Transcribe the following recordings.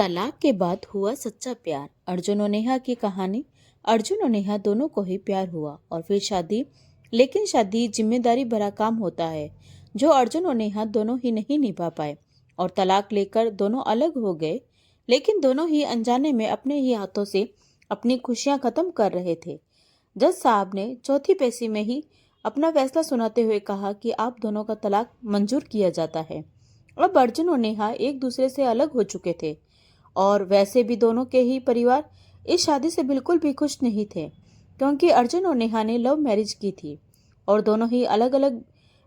तलाक के बाद हुआ सच्चा प्यार। अर्जुन और नेहा की कहानी। अर्जुन और नेहा दोनों को ही प्यार हुआ और फिर शादी। लेकिन शादी जिम्मेदारी भरा काम होता है जो अर्जुन और नेहा दोनों ही नहीं निभा पाए और तलाक लेकर दोनों अलग हो गए। लेकिन दोनों ही अनजाने में अपने ही हाथों से अपनी खुशियां खत्म कर रहे थे। जज साहब ने चौथी पेशी में ही अपना फैसला सुनाते हुए कहा कि आप दोनों का तलाक मंजूर किया जाता है। अब अर्जुन और नेहा एक दूसरे से अलग हो चुके थे और वैसे भी दोनों के ही परिवार इस शादी से बिल्कुल भी खुश नहीं थे, क्योंकि अर्जुन और नेहा ने लव मैरिज की थी और दोनों ही अलग अलग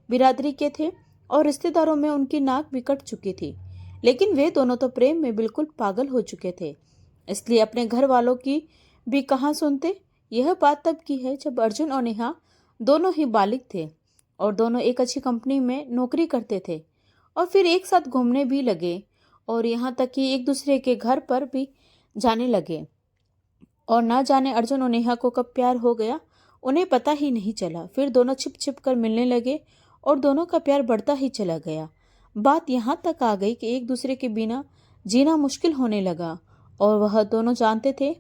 बिरादरी के थे और रिश्तेदारों में उनकी नाक भी कट चुकी थी। लेकिन वे दोनों तो प्रेम में बिल्कुल पागल हो चुके थे, इसलिए अपने घर वालों की भी कहाँ सुनते। यह बात तब की है जब अर्जुन और नेहा दोनों ही बालिग थे और दोनों एक अच्छी कंपनी में नौकरी करते थे और फिर एक साथ घूमने भी लगे और यहाँ तक कि एक दूसरे के घर पर भी जाने लगे। और ना जाने अर्जुन और नेहा को कब प्यार हो गया, उन्हें पता ही नहीं चला। फिर दोनों छिप छिप कर मिलने लगे और दोनों का प्यार बढ़ता ही चला गया। बात यहाँ तक आ गई कि एक दूसरे के बिना जीना मुश्किल होने लगा और वह दोनों जानते थे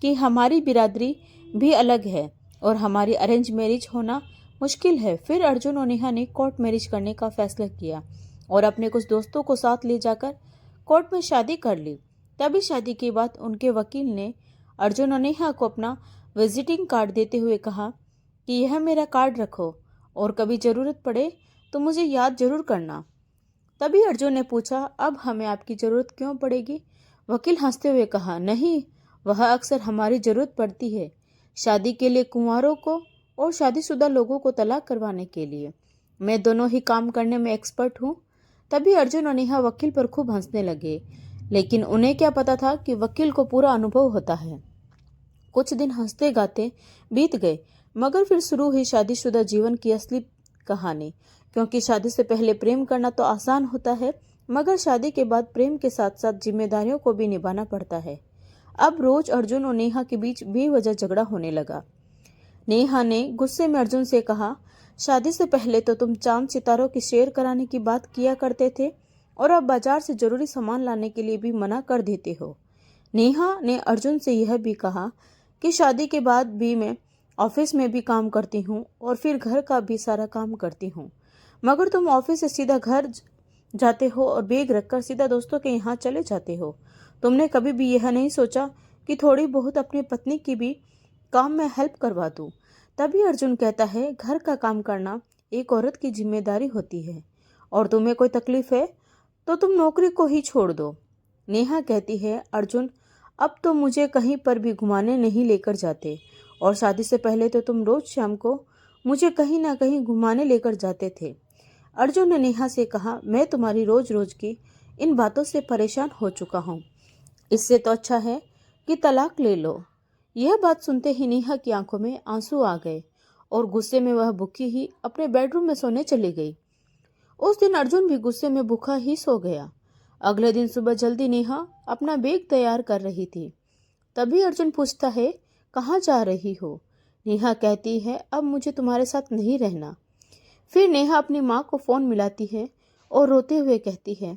कि हमारी बिरादरी भी अलग है और हमारी अरेंज मैरिज होना मुश्किल है। फिर अर्जुन और नेहा ने कोर्ट मैरिज करने का फैसला किया और अपने कुछ दोस्तों को साथ ले जाकर कोर्ट में शादी कर ली। तभी शादी के बाद उनके वकील ने अर्जुन और नेहा को अपना विजिटिंग कार्ड देते हुए कहा कि यह मेरा कार्ड रखो और कभी जरूरत पड़े तो मुझे याद जरूर करना। तभी अर्जुन ने पूछा, अब हमें आपकी जरूरत क्यों पड़ेगी? वकील हंसते हुए कहा, नहीं, वह अक्सर हमारी जरूरत पड़ती है, शादी के लिए कुंवारों को और शादीशुदा लोगों को तलाक करवाने के लिए। मैं दोनों ही काम करने में एक्सपर्ट हूँ। तभी अर्जुन और नेहा वकील पर खूब हंसने लगे, लेकिन उन्हें क्या पता था कि वकील को पूरा अनुभव होता है। कुछ दिन हंसते गाते बीत गए, मगर फिर शुरू हुई शादीशुदा जीवन की असली कहानी। क्योंकि शादी से पहले प्रेम करना तो आसान होता है, मगर शादी के बाद प्रेम के साथ साथ जिम्मेदारियों को भी निभाना पड़ता है। अब रोज अर्जुन और नेहा के बीच बेवजह झगड़ा होने लगा। नेहा ने गुस्से में अर्जुन से कहा, शादी से पहले तो तुम चांद सितारों की शेयर कराने की बात किया करते थे और अब बाजार से जरूरी सामान लाने के लिए भी मना कर देते हो। नेहा ने अर्जुन से यह भी कहा कि शादी के बाद भी मैं ऑफिस में भी काम करती हूँ और फिर घर का भी सारा काम करती हूँ, मगर तुम ऑफिस से सीधा घर जाते हो और बैग रखकर सीधा दोस्तों के यहाँ चले जाते हो। तुमने कभी भी यह नहीं सोचा कि थोड़ी बहुत अपनी पत्नी की भी काम में हेल्प करवा दूं। तभी अर्जुन कहता है, घर का काम करना एक औरत की जिम्मेदारी होती है और तुम्हें कोई तकलीफ है तो तुम नौकरी को ही छोड़ दो। नेहा कहती है, अर्जुन, अब तो मुझे कहीं पर भी घुमाने नहीं लेकर जाते और शादी से पहले तो तुम रोज शाम को मुझे कहीं ना कहीं घुमाने लेकर जाते थे। अर्जुन ने नेहा से कहा, मैं तुम्हारी रोज रोज की इन बातों से परेशान हो चुका हूँ, इससे तो अच्छा है कि तलाक ले लो। यह बात सुनते ही नेहा की आंखों में आंसू आ गए और गुस्से में वह भूखी ही अपने बेडरूम में सोने चली गई। उस दिन अर्जुन भी गुस्से में भूखा ही सो गया। अगले दिन सुबह जल्दी नेहा अपना बैग तैयार कर रही थी। तभी अर्जुन पूछता है, कहाँ जा रही हो? नेहा कहती है, अब मुझे तुम्हारे साथ नहीं रहना। फिर नेहा अपनी माँ को फोन मिलाती है और रोते हुए कहती है,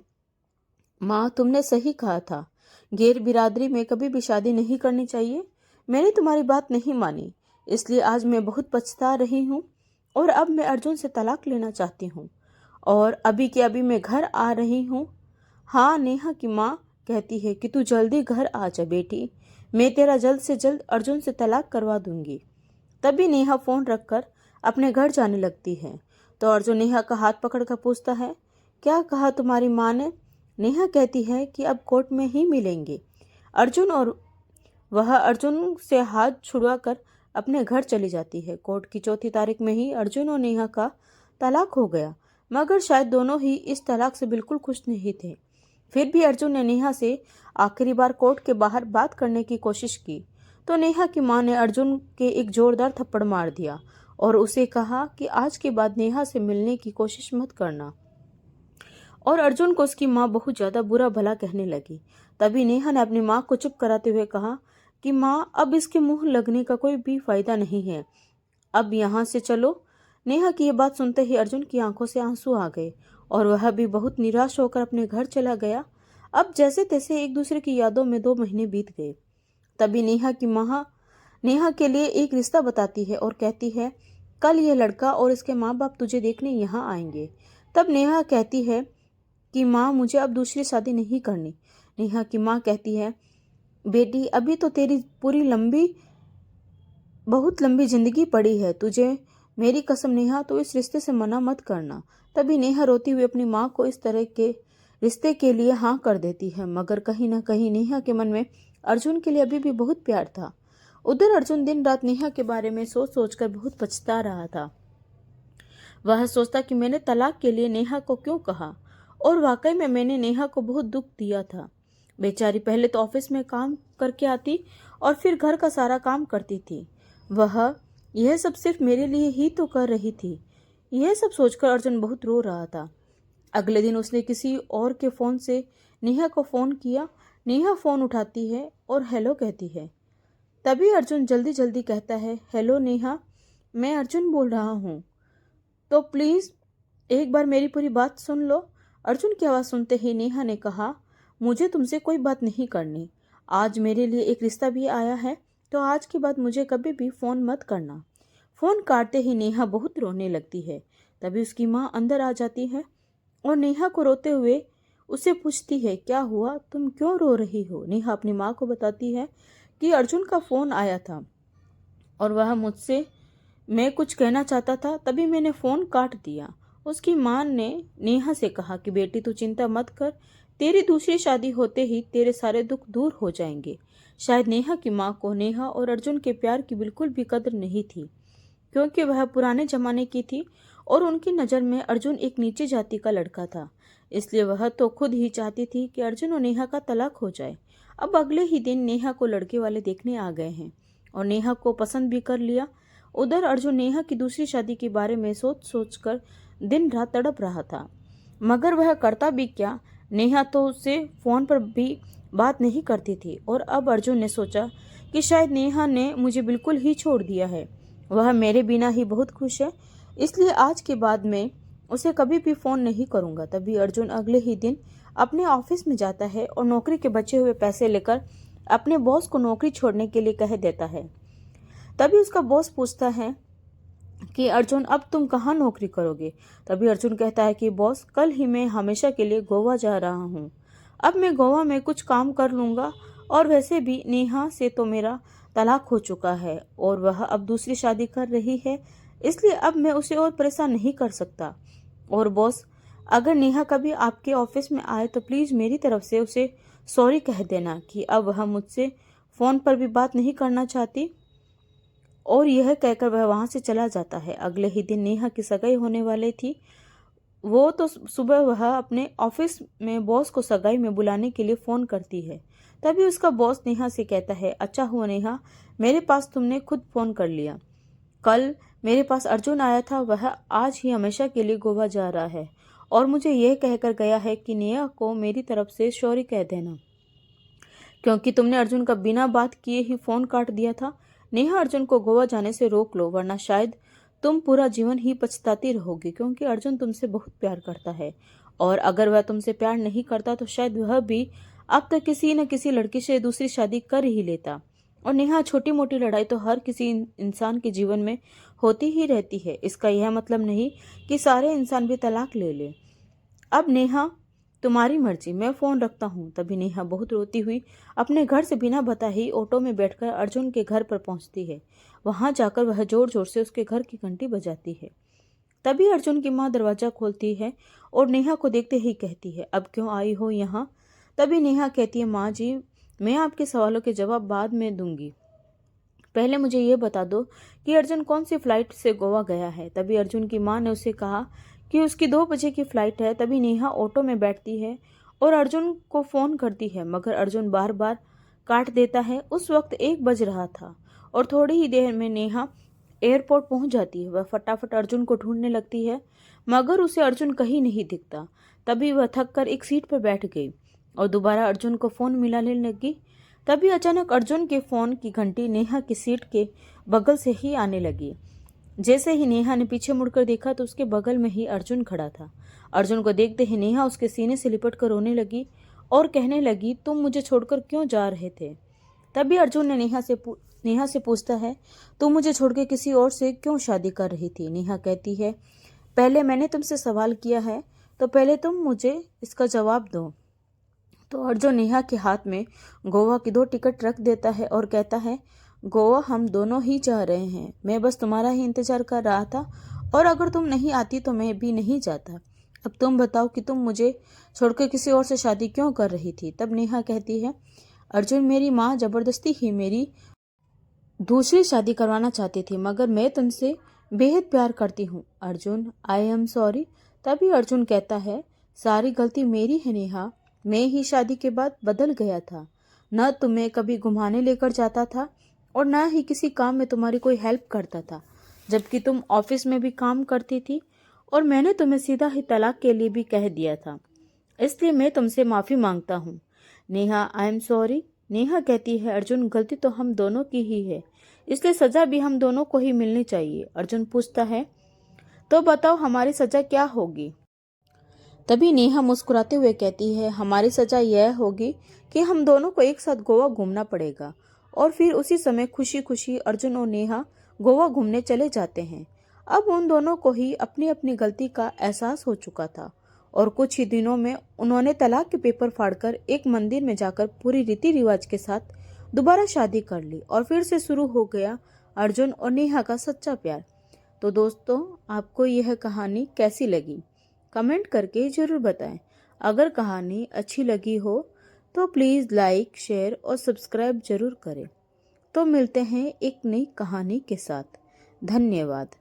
माँ, तुमने सही कहा था, गैर बिरादरी में कभी भी शादी नहीं करनी चाहिए। मैंने तुम्हारी बात नहीं मानी, इसलिए आज मैं बहुत पछता रही हूँ और अब मैं अर्जुन से तलाक लेना चाहती हूँ और अभी के अभी मैं घर आ रही हूँ। हाँ, नेहा की माँ कहती है कि तू जल्दी घर आ जा बेटी, मैं तेरा जल्द से जल्द अर्जुन से तलाक करवा दूंगी। तभी नेहा फोन रखकर अपने घर जाने लगती है तो अर्जुन नेहा का हाथ पकड़कर पूछता है, क्या कहा तुम्हारी माँ ने? नेहा कहती है कि अब कोर्ट में ही मिलेंगे। वह अर्जुन से हाथ छुड़वाकर अपने घर चली जाती है। कोर्ट की चौथी तारीख में ही अर्जुन और नेहा का तलाक हो गया, मगर शायद दोनों ही इस तलाक से बिल्कुल खुश नहीं थे। फिर भी अर्जुन ने नेहा से आखिरी बार कोर्ट के बाहर बात करने की कोशिश की तो नेहा की मां ने अर्जुन के एक जोरदार थप्पड़ मार दिया और उसे कहा कि आज के बाद नेहा से मिलने की कोशिश मत करना। और अर्जुन को उसकी माँ बहुत ज्यादा बुरा भला कहने लगी। तभी नेहा ने अपनी माँ को चुप कराते हुए कहा कि माँ, अब इसके मुंह लगने का कोई भी फायदा नहीं है, अब यहाँ से चलो। नेहा की यह बात सुनते ही अर्जुन की आंखों से आंसू आ गए और वह भी बहुत निराश होकर अपने घर चला गया। अब जैसे तैसे एक दूसरे की यादों में 2 महीने बीत गए। तभी नेहा की माँ नेहा के लिए एक रिश्ता बताती है और कहती है, कल ये लड़का और इसके माँ बाप तुझे देखने यहाँ आएंगे। तब नेहा कहती है कि माँ, मुझे अब दूसरी शादी नहीं करनी। नेहा की माँ कहती है, बेटी अभी तो तेरी बहुत लंबी जिंदगी पड़ी है, तुझे मेरी कसम नेहा, तो इस रिश्ते से मना मत करना। तभी नेहा रोती हुई अपनी माँ को इस तरह के रिश्ते के लिए हाँ कर देती है, मगर कहीं ना कहीं नेहा के मन में अर्जुन के लिए अभी भी बहुत प्यार था। उधर अर्जुन दिन रात नेहा के बारे में सोच सोच कर बहुत पछता रहा था। वह सोचता कि मैंने तलाक के लिए नेहा को क्यों कहा, और वाकई में मैंने नेहा को बहुत दुख दिया था। बेचारी पहले तो ऑफिस में काम करके आती और फिर घर का सारा काम करती थी। वह यह सब सिर्फ मेरे लिए ही तो कर रही थी। यह सब सोचकर अर्जुन बहुत रो रहा था। अगले दिन उसने किसी और के फ़ोन से नेहा को फ़ोन किया। नेहा फ़ोन उठाती है और हेलो कहती है। तभी अर्जुन जल्दी जल्दी कहता है, हेलो नेहा, मैं अर्जुन बोल रहा हूँ, तो प्लीज़ एक बार मेरी पूरी बात सुन लो। अर्जुन की आवाज़ सुनते ही नेहा ने कहा, मुझे तुमसे कोई बात नहीं करनी। आज मेरे लिए एक रिश्ता भी आया है, तो आज के बाद मुझे कभी भी फ़ोन मत करना। फ़ोन काटते ही नेहा बहुत रोने लगती है। तभी उसकी माँ अंदर आ जाती है और नेहा को रोते हुए उससे पूछती है, क्या हुआ, तुम क्यों रो रही हो? नेहा अपनी माँ को बताती है कि अर्जुन का फ़ोन आया था और वह मुझसे मैं कुछ कहना चाहता था, तभी मैंने फ़ोन काट दिया। उसकी माँ ने नेहा से कहा कि बेटी तू चिंता मत कर, तेरी दूसरी शादी होते ही तेरे सारे दुख दूर हो जाएंगे। शायद नेहा की माँ को नेहा और अर्जुन के प्यार की बिल्कुल भी कदर नहीं थी, क्योंकि वह पुराने जमाने की थी और उनकी नज़र में अर्जुन एक नीचे जाति का लड़का था। इसलिए वह तो खुद ही चाहती थी कि अर्जुन और नेहा का तलाक हो जाए। अब अगले ही दिन नेहा को लड़के वाले देखने आ गए हैं और नेहा को पसंद भी कर लिया। उधर अर्जुन नेहा की दूसरी शादी के बारे में सोच सोच कर दिन रात तड़प रहा था, मगर वह करता भी क्या। नेहा तो उससे फ़ोन पर भी बात नहीं करती थी और अब अर्जुन ने सोचा कि शायद नेहा ने मुझे बिल्कुल ही छोड़ दिया है। वह मेरे बिना ही बहुत खुश है, इसलिए आज के बाद मैं उसे कभी भी फ़ोन नहीं करूँगा। तभी अर्जुन अगले ही दिन अपने ऑफिस में जाता है और नौकरी के बचे हुए पैसे लेकर अपने बॉस को नौकरी छोड़ने के लिए कह देता है। तभी उसका बॉस पूछता है कि अर्जुन, अब तुम कहाँ नौकरी करोगे? तभी अर्जुन कहता है कि बॉस, कल ही मैं हमेशा के लिए गोवा जा रहा हूँ। अब मैं गोवा में कुछ काम कर लूँगा, और वैसे भी नेहा से तो मेरा तलाक हो चुका है और वह अब दूसरी शादी कर रही है, इसलिए अब मैं उसे और परेशान नहीं कर सकता। और बॉस, अगर नेहा कभी आपके ऑफिस में आए तो प्लीज़ मेरी तरफ से उसे सॉरी कह देना कि अब वह मुझसे फ़ोन पर भी बात नहीं करना चाहती। और यह कहकर वह वहाँ से चला जाता है। अगले ही दिन नेहा की सगाई होने वाली थी। वो तो सुबह वह अपने ऑफिस में बॉस को सगाई में बुलाने के लिए फ़ोन करती है। तभी उसका बॉस नेहा से कहता है, अच्छा हुआ नेहा, मेरे पास तुमने खुद फ़ोन कर लिया। कल मेरे पास अर्जुन आया था, वह आज ही हमेशा के लिए गोवा जा रहा है और मुझे यह कहकर गया है कि नेहा को मेरी तरफ से सॉरी कह देना, क्योंकि तुमने अर्जुन का बिना बात किए ही फ़ोन काट दिया था। नेहा, अर्जुन को गोवा जाने से रोक लो, वरना शायद तुम पूरा जीवन ही पछताती रहोगी, क्योंकि अर्जुन तुमसे बहुत प्यार करता है और अगर वह तुमसे प्यार नहीं करता तो शायद वह भी अब तक किसी न किसी लड़की से दूसरी शादी कर ही लेता। और नेहा, छोटी मोटी लड़ाई तो हर किसी इंसान के जीवन में होती ही रहती है, इसका यह मतलब नहीं कि सारे इंसान भी तलाक ले ले। अब नेहा, तुम्हारी मर्जी, मैं फ़ोन रखता हूँ। तभी नेहा बहुत रोती हुई अपने घर से बिना बताए ही ऑटो में बैठकर अर्जुन के घर पर पहुँचती है। वहाँ जाकर वह जोर जोर से उसके घर की घंटी बजाती है। तभी अर्जुन की माँ दरवाज़ा खोलती है और नेहा को देखते ही कहती है, अब क्यों आई हो यहाँ? तभी नेहा कहती है, माँ जी, मैं आपके सवालों के जवाब बाद में दूंगी, पहले मुझे ये बता दो कि अर्जुन कौन सी फ़्लाइट से गोवा गया है। तभी अर्जुन की माँ ने उसे कहा कि उसकी 2 बजे की फ़्लाइट है। तभी नेहा ऑटो में बैठती है और अर्जुन को फ़ोन करती है, मगर अर्जुन बार बार काट देता है। उस वक्त 1 बज रहा था और थोड़ी ही देर में नेहा एयरपोर्ट पहुंच जाती है। वह फटाफट अर्जुन को ढूंढने लगती है, मगर उसे अर्जुन कहीं नहीं दिखता। तभी वह थक कर एक सीट पर बैठ गई और दोबारा अर्जुन को फ़ोन मिलाने लगी। तभी अचानक अर्जुन के फ़ोन की घंटी नेहा की सीट के बगल से ही आने लगी। जैसे ही नेहा ने पीछे मुड़कर देखा तो उसके बगल में ही अर्जुन खड़ा था। अर्जुन को देखते ही नेहा उसके सीने से लिपट कर रोने लगी और कहने लगी, तुम मुझे छोड़कर क्यों जा रहे थे। तभी अर्जुन ने नेहा से पूछता है, तुम मुझे छोड़ के किसी और से क्यों शादी कर रही थी। नेहा कहती है, पहले मैंने तुमसे सवाल किया है तो पहले तुम मुझे इसका जवाब दो। तो अर्जुन नेहा के हाथ में गोवा की 2 टिकट रख देता है और कहता है, गोवा हम दोनों ही जा रहे हैं, मैं बस तुम्हारा ही इंतजार कर रहा था और अगर तुम नहीं आती तो मैं भी नहीं जाता। अब तुम बताओ कि तुम मुझे छोड़कर किसी और से शादी क्यों कर रही थी। तब नेहा कहती है, अर्जुन मेरी माँ जबरदस्ती ही मेरी दूसरी शादी करवाना चाहती थी, मगर मैं तुमसे बेहद प्यार करती हूँ। Arjun, I am sorry. तभी अर्जुन कहता है, सारी गलती मेरी है नेहा, मैं ही शादी के बाद बदल गया था। न तुम्हें कभी घुमाने लेकर जाता था और न ही किसी काम में तुम्हारी कोई हेल्प करता था, जबकि तुम ऑफिस में भी काम करती थी और मैंने तुम्हें सीधा ही तलाक के लिए भी कह दिया था। इसलिए मैं तुमसे माफ़ी मांगता हूँ। Neha, I am sorry. Neha कहती है, अर्जुन गलती तो हम दोनों की ही है, इसलिए सज़ा भी हम दोनों को ही मिलनी चाहिए। अर्जुन पूछता है, तो बताओ हमारी सज़ा क्या होगी। तभी नेहा मुस्कुराते हुए कहती है, हमारी सज़ा यह होगी कि हम दोनों को एक साथ गोवा घूमना पड़ेगा। और फिर उसी समय खुशी खुशी अर्जुन और नेहा गोवा घूमने चले जाते हैं। अब उन दोनों को ही अपनी अपनी गलती का एहसास हो चुका था और कुछ ही दिनों में उन्होंने तलाक के पेपर फाड़कर एक मंदिर में जाकर पूरी रीति रिवाज के साथ दोबारा शादी कर ली और फिर से शुरू हो गया अर्जुन और नेहा का सच्चा प्यार। तो दोस्तों, आपको यह कहानी कैसी लगी कमेंट करके ज़रूर बताएं। अगर कहानी अच्छी लगी हो तो प्लीज़ लाइक, शेयर और सब्सक्राइब ज़रूर करें। तो मिलते हैं एक नई कहानी के साथ। धन्यवाद।